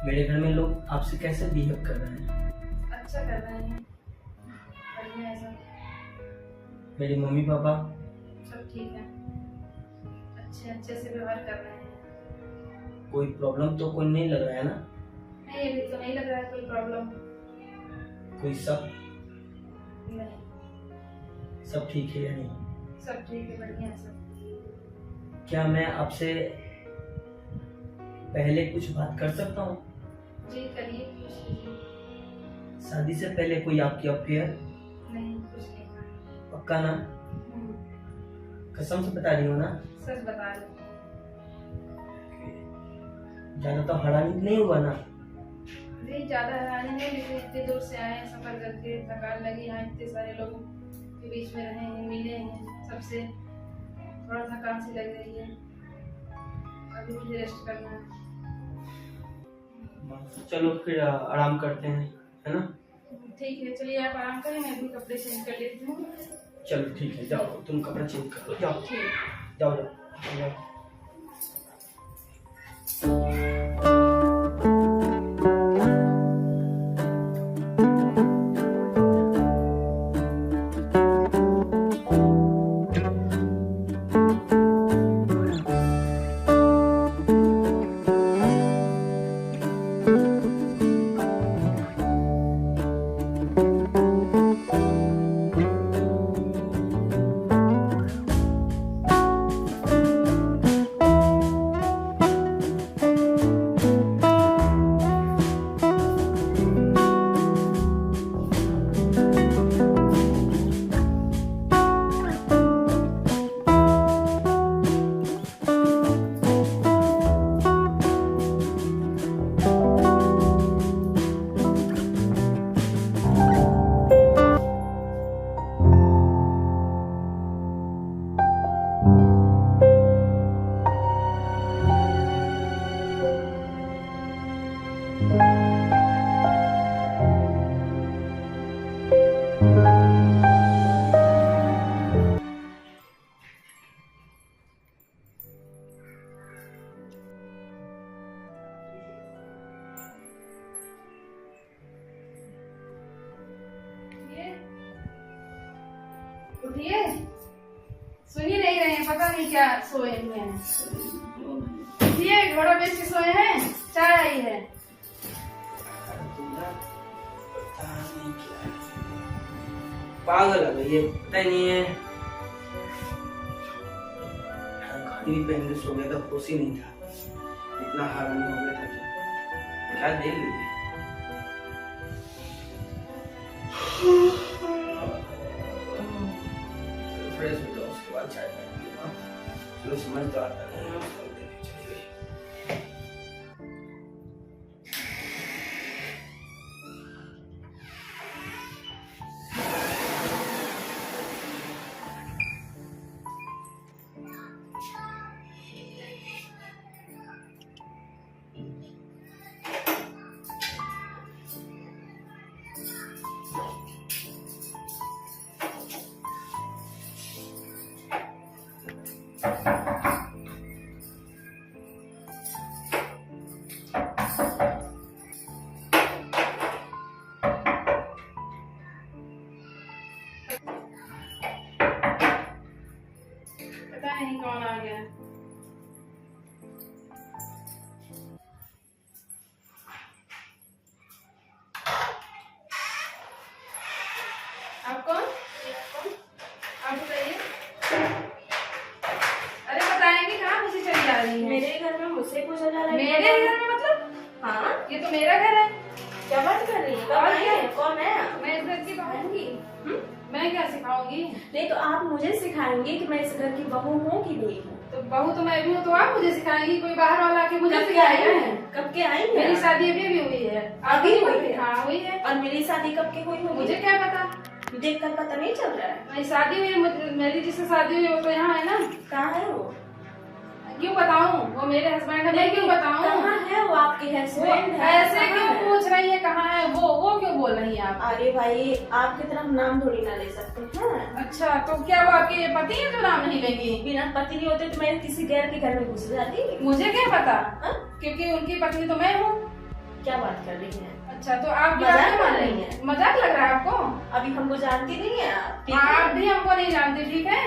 मेरे घर में लोग आपसे कैसे बिहेव कर रहे हैं? अच्छा कर रहे हैं, बढ़िया है सब। मेरी मम्मी पापा? सब ठीक है, अच्छे अच्छे से व्यवहार कर रहे हैं। कोई प्रॉब्लम तो कोई नहीं लग रहा है ना? नहीं, अभी तो नहीं लग रहा है कोई प्रॉब्लम। कोई सब नहीं, सब ठीक है या नहीं? सब ठीक है, बढ़िया है सब। क्या मैं आपसे पहले कुछ बात कर सकता हूँ? जी करिए, कुछ कीजिए। शादी से पहले कोई आपकी अफेयर? नहीं, कुछ नहीं। पक्का ना? कसम से बता रही हो ना? सच बता रही हूँ। ज्यादा तो हरानी नहीं हुआ ना? नहीं, ज्यादा हैरानी नहीं, लेकिन इतने दूर से आए हैं सफर करके, थकान लगी, यहाँ इतने सारे लोगों के बीच में रहे हैं, मिले हैं सबसे, थोड़ा थकान सी लग रही है। अभी मुझे रेस्ट करना है। चलो फिर आराम करते हैं, है ना? ठीक है, चलिए आप आराम करें, मैं भी कपड़े चेंज कर लेती हूँ। चलो ठीक है, जाओ तुम कपड़ा चेंज कर लो, जाओ ठीक। जाओ जाओ जाओ। उठिए, सुन ही नहीं रहे हैं, पता नहीं क्या सोए हुए हैं। उठिए, घोड़ा बेच के सोए हैं, चाय आई है। पागल है ये, पता ही नहीं है। घड़ी भी पहन के सो गया था, होश ही नहीं था, इतना हैरानी हो गया था कि क्या देख ली। फ्रेश हो जाओ, उसके बाद चाय पीऊंगा। चलो समझ तो आता नहीं है, चली गई। पता नहीं कौन आ गया। आप कौन? आप बताइए। अरे बताएंगे कहाँ, मुझे चली जा रही है। मेरे घर में मुझसे पूछा जा रहा है। मेरे घर में मतलब? हाँ, ये तो मेरा घर है। क्या बात कर रही है? और क्या? कौन है? मैं इस घर की बहू हूँ। मैं क्या सिखाऊंगी? नहीं तो आप मुझे सिखाएंगे कि मैं इस घर की बहू हूँ कि नहीं हूँ। तो बहू तो मैं भी हूँ, तो आप मुझे सिखाएंगी? कोई बाहर वाला आके मुझे कब के सिखाएगा? आए हैं? कब के आई हैं? मेरी शादी अभी भी हुई है। अभी हुई है? हाँ हुई है। और मेरी शादी कब की हुई होगी? मुझे क्या पता, देख कर पता नहीं चल रहा है। मेरी शादी हुई है, मेरी जिससे शादी हुई है वो तो यहाँ है ना। कहाँ है वो? क्यों बताऊं? वो मेरे हस्बैंड है, मैं क्यों बताऊं? कहाँ है वो? आपके हस्बैंड है? ऐसे कहाँ क्यों है? पूछ रही है कहाँ है वो क्यों बोल रही है आप? अरे भाई, आपकी तरफ नाम थोड़ी ना ले सकते हैं। अच्छा, तो क्या वो आपके पति है जो नाम नहीं लेंगी? बिना पति नहीं होते तो मैं किसी गैर के घर में घुस जाती। मुझे क्या पता, हाँ? क्योंकि उनकी पत्नी तो मैं हूँ। क्या बात कर रही हैं? अच्छा तो आप मजाक कर रही हैं? मजाक लग रहा है आपको? अभी हमको जानती नहीं है आप, ठीक आप है? भी हमको नहीं जानते, ठीक है?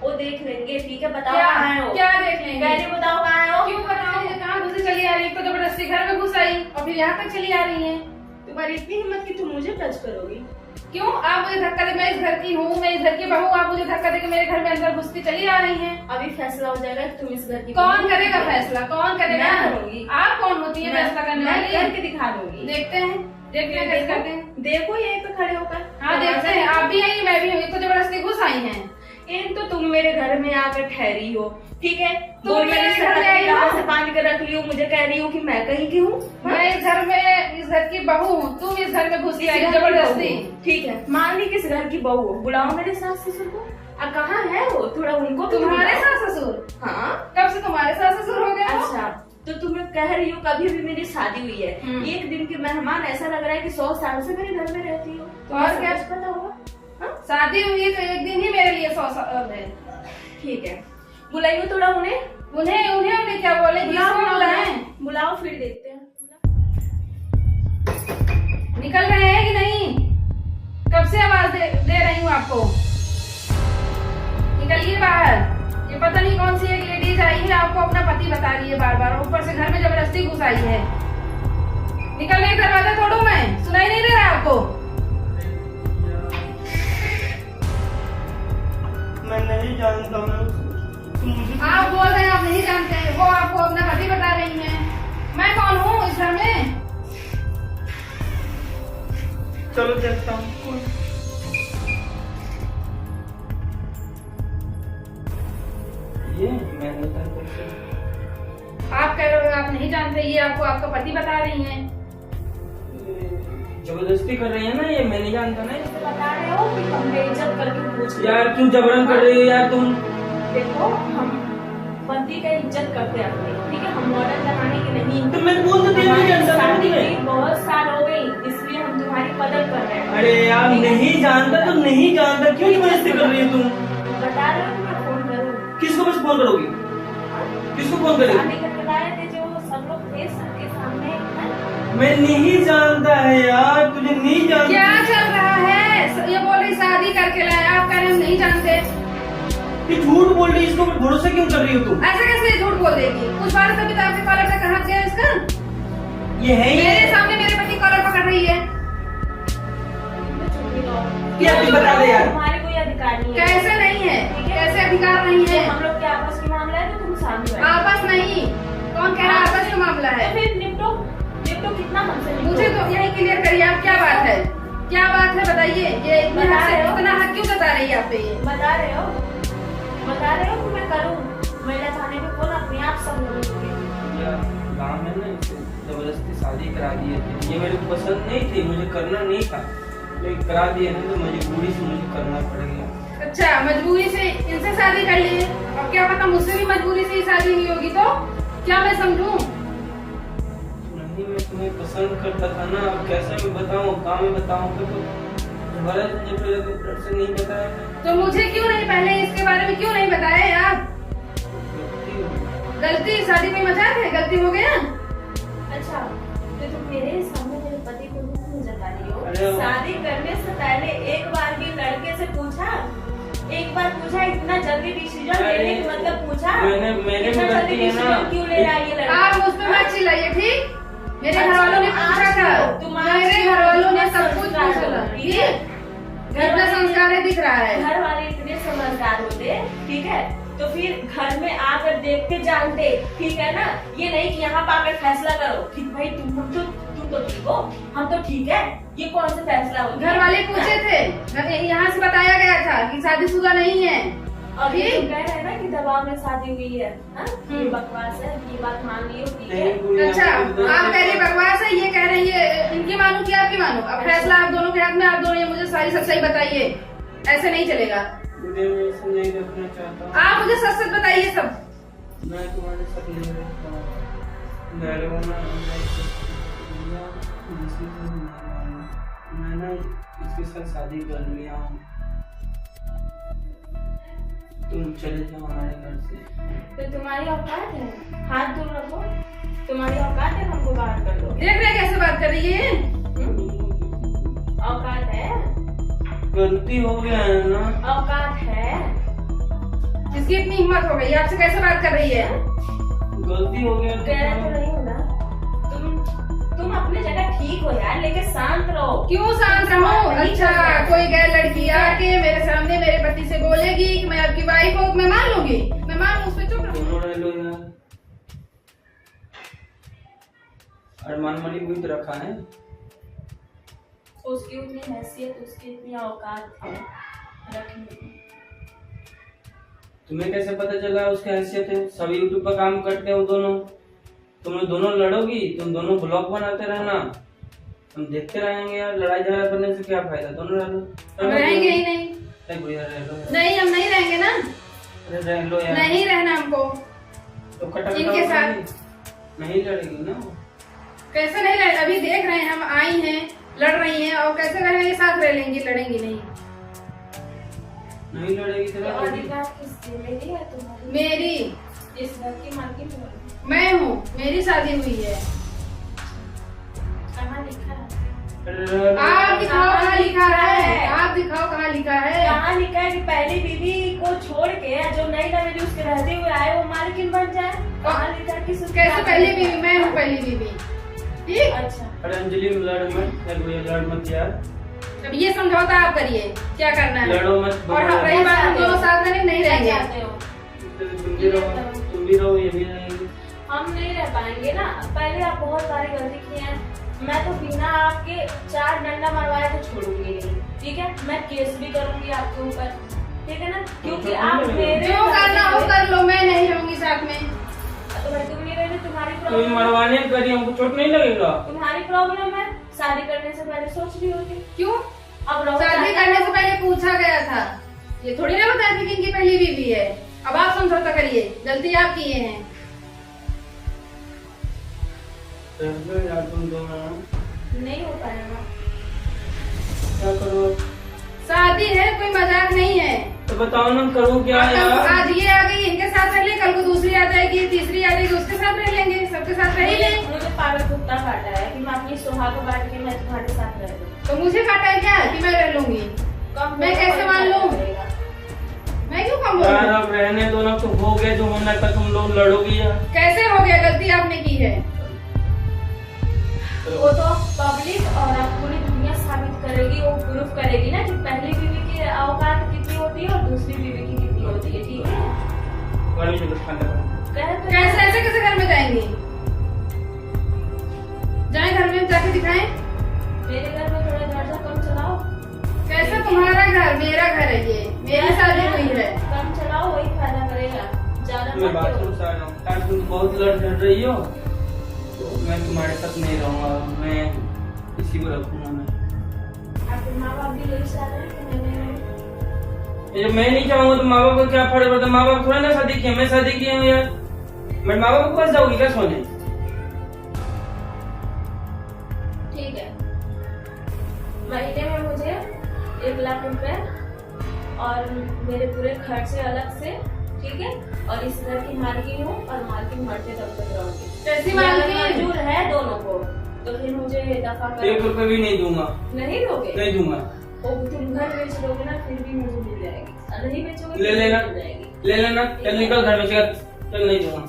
वो देख लेंगे, ठीक है? बताओ क्या कहाँ आए हो? क्या देख लेंगे? पहले बताओ कहाँ आए हो? क्यों बताओगे? कहाँ घुसे चली आ रही? तो जबरदस्ती घर में घुस आई और फिर यहाँ तक चली आ रही है। तुम्हारी इतनी हिम्मत कि तुम मुझे टच करोगी? क्यों आप मुझे धक्का दे? मैं इस घर की हूँ, मैं इस घर की बहू, आप मुझे धक्का दे के मेरे घर में अंदर घुस के चली आ रही हैं। अभी फैसला हो जाएगा कि तुम इस घर की कौन करेगा फैसला? कौन करेगा? मैं करूंगी। आप कौन होती है फैसला करने मैं वाली? करके दिखा दूंगी। देखते हैं कैसे करते हैं। देखो यहीं पे खड़े होकर। हाँ देखते हैं, आप भी आई मैं भी हूँ, तो जबरदस्ती घुस आई हैं। एक तो तुम मेरे घर में आकर ठहरी हो, ठीक है? तुम मेरे घर में आई हो? कहाँ से बांध कर रख ली हो, मुझे कह रही हो कि मैं कहीं की हूँ? मैं इस घर में, इस घर की बहू हूँ, तुम इस घर में घुस के आई जबरदस्ती। ठीक है, मान ली किस घर की बहू हो, बुलाओ मेरे सास ससुर को। अब कहाँ है वो? थोड़ा उनको भी तुम्हारे बुलाओ। सास ससुर? हाँ। कब से तुम्हारे सास ससुर हो गए वो? अच्छा, तो तुम्हें कह रही हो कभी भी मेरी शादी हुई है, एक दिन की मेहमान, ऐसा लग रहा है कि 100 साल से मेरे घर में रहती हो। तो और क्या पता होगा? हाँ? शादी हुई है तो एक दिन ही मेरे लिए 100 साल है। ठीक है, बुलाइए थोड़ा उन्हें। उन्हें क्या बोले? किसको बुलाएं? बुलाओ फिर देखते हैं। निकल रहे हैं कि नहीं? कब से आवाज दे रही हूँ आपको, निकलिए बाहर। ये पता नहीं कौन सी एक लेडीज आई है, आपको अपना पति बता रही है बार बार, ऊपर से घर में जबरदस्ती घुस आई है। निकलने का दरवाजा तोड़ू मैं? सुनाई नहीं दे रहा आपको? मैं नहीं जानता हूँ। आप बोल रहे हैं आप नहीं जानते, वो आपको अपना पति बता रही हैं। मैं कौन हूँ इस घर में? चलो देखता हूँ। ये मैं नहीं जानता। आप कह रहे हो आप नहीं जानते, ये आपको आपका पति बता रही हैं। जबरदस्ती कर रही है ना, ये मैं नहीं जानता ना। बता रहे हो कि हम बेइज्जत करके पूछ यार क्यों जबरन कर रही हो यार तुम? देखो, हम पति का इज्जत करते हैं अपने, ठीक है? हम मॉडर्न जमाने के नहीं। तो मैं बोल तो दिया, नहीं जानता था शादी तुम्हें। की बहुत साल हो गई, इसलिए हम तुम्हारी कदर कर रहे हैं। अरे यार नहीं जानता तो नहीं जानता, क्यों जबरदस्ती कर रही हो तुम? बता रहे हो कि मैं फोन करूँ? किसको बस फोन करोगी? किसको फोन करोगी? शादी करके लाए थे जो सब लोग थे सबके सामने, है? मैं नहीं जानता है यार, तुझे नहीं जानता। क्या चल रहा है? ये बोल रही शादी करके लाए, आप कह रहे हम नहीं जानते। ये झूठ बोल रही है, इसको भरोसा क्यों कर रही हो तुम? ऐसे कैसे झूठ बोल देगी? कुछ बार कभी तो आपके कॉलर पे कहा गया इसका? ये है ही मेरे सामने मेरे पति कॉलर पकड़ रही है। क्या तुम बता दे यार। तुम्हारे कोई अधिकार नहीं है। कैसे नहीं है? कैसे अधिकार नहीं है? हम लोग के आपस की मामला है तो तुम सामने बैठो। आपस नहीं, कौन कह रहा है आपस का मामला है? तो फिर निपटो कितना हमसे निपटो। मुझे तो यही क्लियर करिए, आप क्या बात है? क्या बात है बताइए। ये इतना हक क्यों बता रही है आप पे? ये बता रहे हो कि मैं करूँ? महिला थाने में फोन अपने आप सब लोग गाँव में ना इसे जबरदस्ती शादी करा दी थी। ये मेरे को पसंद नहीं थी, मुझे करना नहीं था, लेकिन करा दिया ना तो मजबूरी से मुझे करना पड़ गया। अच्छा, मजबूरी से इनसे शादी कर ली, अब क्या पता मुझसे भी मजबूरी से ही शादी हुई होगी, तो क्या मैं समझूं? नहीं, मैं तुम्हें पसंद करता था ना, अब कैसे मैं बताऊं, कहाँ मैं बताऊं? तो दोबारा मुझे पहले से नहीं बताया। तो मुझे क्यों नहीं पहले इसके बारे में क्यों नहीं बताया आप? गलती शादी में मजाक है, गलती हो गया। अच्छा, तो तुम मेरे सामने मेरे पति को दुख क्यों जता रही हो? अरे शादी करने से पहले एक बार भी लड़के से पूछा? एक बार पूछा? इतना जल्दी डिसीजन लेने की मतलब पूछा? मैंने इतना जल्दी गलती है ना। डिसीजन क्यों ले रहा है ये लड़का? आप मुझ पे मत चिल्लाइए, ठीक? मेरे घर वालों ने पूछा था, मेरे घर वालों ने सब कुछ पूछा था, ठीक? कितना संस्कार दिख रहा है। घर वाले इतने समझदार होते, ठीक है, तो फिर घर में आकर देख के जानते, ठीक है ना? ये नहीं कि यहाँ पर आकर फैसला करो, ठीक भाई तुम तो ठीक हो, हम तो ठीक है, ये कौन सा फैसला हो? घर वाले पूछे थे, यहाँ से बताया गया था कि शादीशुदा नहीं है। और ये कह रहे हैं ना कि दबाव में शादी हुई है, हाँ? ये बकवास है, ये बात मान लियो, ठीक है? अच्छा, आप कह रही बकवास है, ये कह रही है इनकी मानो कि आपकी मानो? अब फैसला आप दोनों के हाथ में, आप दोनों ये मुझे सारी सच्चाई बताइए, ऐसे नहीं चलेगा। मुझे ऐसे नहीं रखना चाहता हूँ। आप मुझे सच सच बताइए सब। मैं तुम्हारे साथ नहीं रहता हूँ। मैं ना इसके साथ शादी कर लिया हूँ। तुम चले जाओ हमारे घर से। तो तुम्हारी औकात है? हाथ दूर रखो, तुम्हारी औकात है हमको बाहर कर दो। देख रहे कैसे बात रही है? औकात है? गलती हो गया है ना। औकात है? इसकी इतनी हिम्मत हो गई, आपसे कैसे बात कर रही है? गलती हो गया कह रहे तो नहीं हो ना, तुम अपनी जगह ठीक हो यार, लेकिन शांत रहो। क्यों शांत रहूं? अच्छा, कोई गैर लड़की आके मेरे सामने मेरे पति से बोलेगी कि मैं आपकी वाइफ हूँ, मैं मान लूंगी? मैं मान उस पर चुप रहूं? दोनों रह लो यार। अरमान मलिक भी तो रखा है। उसकी उतनी हैसियत, उसकी इतनी औकात है रखने की। तुम्हें कैसे पता चला उसकी हैसियत है? सब यूट्यूब पर काम करते हो दोनों। तुम लोग दोनों लड़ोगी, तुम दोनों ब्लॉग बनाते रहना, हम देखते रहेंगे यार। लड़ाई झगड़ा करने से क्या फायदा? दोनों रह लो। हम रहेंगे ही नहीं। गुड़िया रह लो। नहीं, हम नहीं रहेंगे ना। रह लो यार। नहीं रहना हमको तो कटा इनके साथ। नहीं लड़ेगी ना। कैसे नहीं रहे? अभी देख रहे हैं, हम आई हैं, लड़ रही हैं, और कैसे रहेंगे? साथ रह लेंगे, लड़ेंगे नहीं। नहीं लड़ेगी तो अधिकार किसकी? मेरी है तुम्हारी? मेरी। इस घर की मालकिन हो? मैं हूँ, मेरी शादी हुई है। कहाँ लिखा है? आप दिखाओ कहाँ लिखा है? आप दिखाओ कहाँ लिखा है? कहाँ लिखा है कि पहली बीवी को छोड़ के जो नई नवेली उसके रहते हुए आए वो मालकिन बन जाए? कहाँ लिखा है? कैसे पहली बीवी? मैं हूँ पहली बीवी। ठीक। अच्छा, अरे अंजलि लड़ मत, लड़ मत यार। अब ये समझौता आप करिए, क्या करना है। लड़ो मत। और हम रही बात, हम दोनों साथ में नहीं रहेंगे। चाहते हो? तुम भी रहो, ये भी रहेंगे। हम नहीं रह पाएंगे ना। पहले आप बहुत सारी गलती की है। मैं तो बिना आपके 4 डंडा मरवाए तो छोड़ूंगी नहीं, ठीक है? मैं केस भी करूंगी आपके ऊपर, ठीक है ना? क्योंकि आप मेरे जो करना हो कर लो, मैं नहीं रहूंगी साथ में। तो भाई तुम नहीं रहने, तुम्हारी कोई प्रॉब्लम, मरवाने करी, हमको चोट नहीं लगेगा। तुम्हारी प्रॉब्लम है। शादी करने से पहले सोच रही होती। क्यों? अब रहो, शादी करने से पहले पूछा गया था, ये थोड़ी ना बताया था कि इनकी पहली बीवी है। अब आप समझौता करिए, गलती आप किए हैं। यार तुम दोनों नहीं हो पाएगा। क्या करो? शादी है, कोई मजाक नहीं है। तो बताओ ना, करूँ क्या यार? आज ये आ गई, इनके साथ रह ले, कल को दूसरी आ जाएगी, तीसरी आ जाएगी, उसके साथ रह लेंगे, सबके साथ रह ही ले। मुझे पागल कुत्ता काटा है कि मैं अपनी सुहाग बांट के मैं तुम्हारे साथ रह लूं। तो मुझे काटा है क्या कि मैं रह लूंगी? मैं कैसे मान लूं? मैं क्यों कम यार बोलूं? अब रहने दो ना, तो हो गया जो होना था। तुम लोग लड़ोगी यार। कैसे हो गया? गलती आपने की है। वो तो पब्लिक और अब पूरी दुनिया साबित करेगी, वो प्रूफ करेगी ना कि पहली बीवी की औकात कितनी होती है और दूसरी बीवी की कितनी होती है, ठीक है? कैसे ऐसे कैसे घर में जाएंगे? जाए घर में जाके दिखाएं। मेरे घर में थोड़ा दर्जा कम चलाओ। कैसे? तुम्हारा घर, मेरा घर है, ये मेरी शादी हुई है। कम चलाओ, वही फायदा करेगा, ज्यादा मैं मत बाथरूम करो। से आ रहा हूँ। आज तुम बहुत लड़ रही हो, तो मैं तुम्हारे साथ नहीं रहूंगा। मैं इसी को रखूंगा। मैं आपके माँ बाप भी यही चाह रहे हैं कि मैंने ये मैं नहीं चाहूंगा तो माँ बाप को क्या फर्क पड़ता? माँ बाप थोड़ा ना शादी किया, मैं शादी किया हूँ यार। मैं माँ बाप को पास जाऊंगी क्या सोने? ठीक है, महीने में मुझे 1 लाख रुपए और मेरे पूरे खर्चे अलग से, ठीक है? और इस घर की मालकिन हूँ और मालकिन मरते तब तक रहूंगी। कैसी मालकिन? मंजूर है दोनों को, तो फिर मुझे दफा कर। 1 रुपए भी नहीं दूंगा। नहीं दोगे? नहीं दूंगा। वो तुम घर बेच दोगे ना, फिर भी मुझे मिल जाएगी। नहीं बेचोगे ले लेना, मिल जाएगी। ले लेना। चल निकल घर में से, चल नहीं दूंगा।